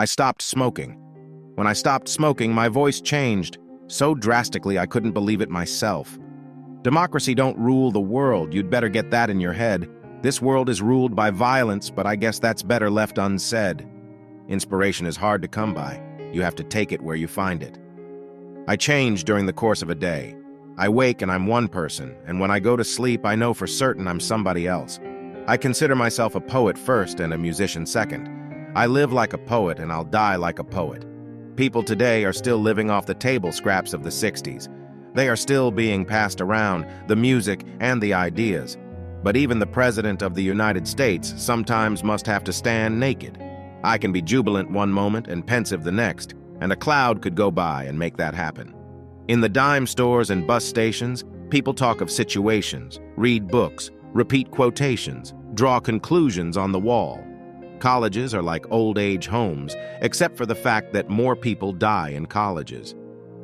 I stopped smoking. When I stopped smoking, my voice changed so drastically I couldn't believe it myself. Democracy don't rule the world. You'd better get that in your head. This world is ruled by violence, but I guess that's better left unsaid. Inspiration is hard to come by. You have to take it where you find it. I change during the course of a day. I wake and I'm one person, and when I go to sleep, I know for certain I'm somebody else. I consider myself a poet first and a musician second. I live like a poet and I'll die like a poet. People today are still living off the table scraps of the 60s. They are still being passed around, the music and the ideas. But even the President of the United States sometimes must have to stand naked. I can be jubilant one moment and pensive the next, and a cloud could go by and make that happen. In the dime stores and bus stations, people talk of situations, read books, repeat quotations, draw conclusions on the wall. Colleges are like old-age homes, except for the fact that more people die in colleges.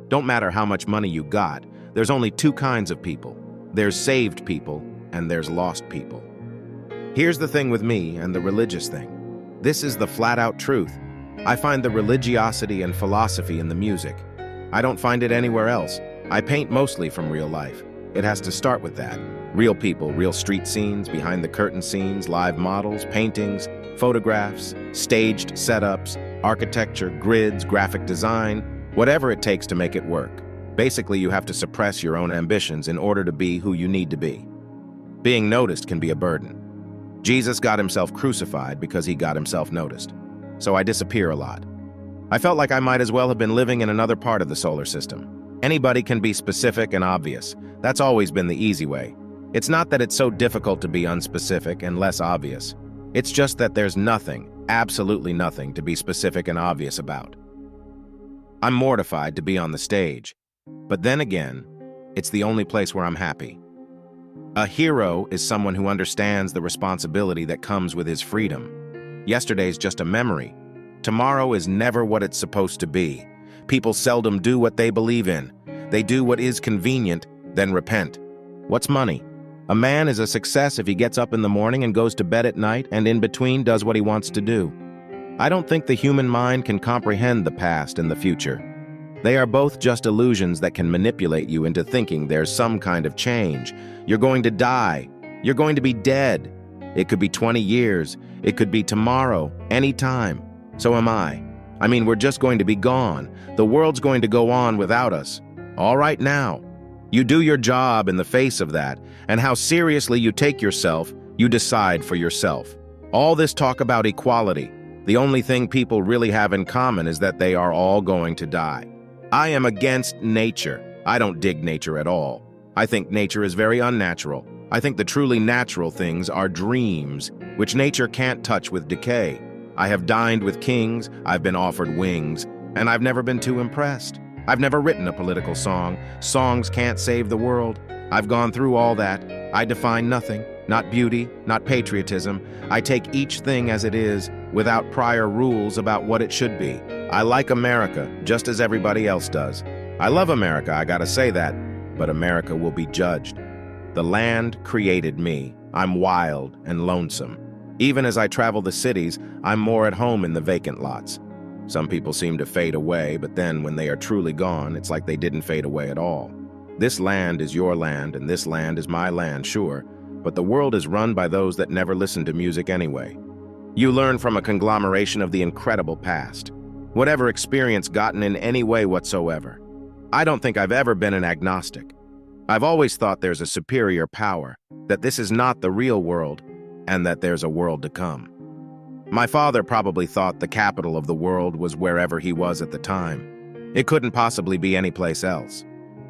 Don't matter how much money you got, there's only two kinds of people. There's saved people, and there's lost people. Here's the thing with me and the religious thing. This is the flat-out truth. I find the religiosity and philosophy in the music. I don't find it anywhere else. I paint mostly from real life. It has to start with that. Real people, real street scenes, behind-the-curtain scenes, live models, paintings, photographs, staged setups, architecture, grids, graphic design, whatever it takes to make it work. Basically, you have to suppress your own ambitions in order to be who you need to be. Being noticed can be a burden. Jesus got himself crucified because he got himself noticed. So I disappear a lot. I felt like I might as well have been living in another part of the solar system. Anybody can be specific and obvious. That's always been the easy way. It's not that it's so difficult to be unspecific and less obvious. It's just that there's nothing, absolutely nothing, to be specific and obvious about. I'm mortified to be on the stage. But then again, it's the only place where I'm happy. A hero is someone who understands the responsibility that comes with his freedom. Yesterday's just a memory. Tomorrow is never what it's supposed to be. People seldom do what they believe in. They do what is convenient, then repent. What's money? A man is a success if he gets up in the morning and goes to bed at night and in between does what he wants to do. I don't think the human mind can comprehend the past and the future. They are both just illusions that can manipulate you into thinking there's some kind of change. You're going to die. You're going to be dead. It could be 20 years. It could be tomorrow, anytime. So am I. I mean, we're just going to be gone. The world's going to go on without us. All right now. You do your job in the face of that, and how seriously you take yourself, you decide for yourself. All this talk about equality, the only thing people really have in common is that they are all going to die. I am against nature. I don't dig nature at all. I think nature is very unnatural. I think the truly natural things are dreams, which nature can't touch with decay. I have dined with kings, I've been offered wings, and I've never been too impressed. I've never written a political song. Songs can't save the world. I've gone through all that. I define nothing, not beauty, not patriotism. I take each thing as it is, without prior rules about what it should be. I like America, just as everybody else does. I love America, I gotta say that, but America will be judged. The land created me. I'm wild and lonesome. Even as I travel the cities, I'm more at home in the vacant lots. Some people seem to fade away, but then when they are truly gone, it's like they didn't fade away at all. This land is your land, and this land is my land, sure, but the world is run by those that never listen to music anyway. You learn from a conglomeration of the incredible past. Whatever experience gotten in any way whatsoever. I don't think I've ever been an agnostic. I've always thought there's a superior power, that this is not the real world, and that there's a world to come. My father probably thought the capital of the world was wherever he was at the time. It couldn't possibly be any place else.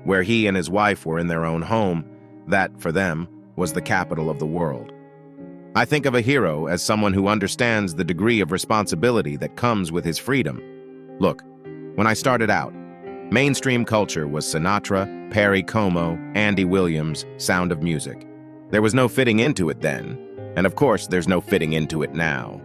Where he and his wife were in their own home, that, for them, was the capital of the world. I think of a hero as someone who understands the degree of responsibility that comes with his freedom. Look, when I started out, mainstream culture was Sinatra, Perry Como, Andy Williams, Sound of Music. There was no fitting into it then, and of course there's no fitting into it now.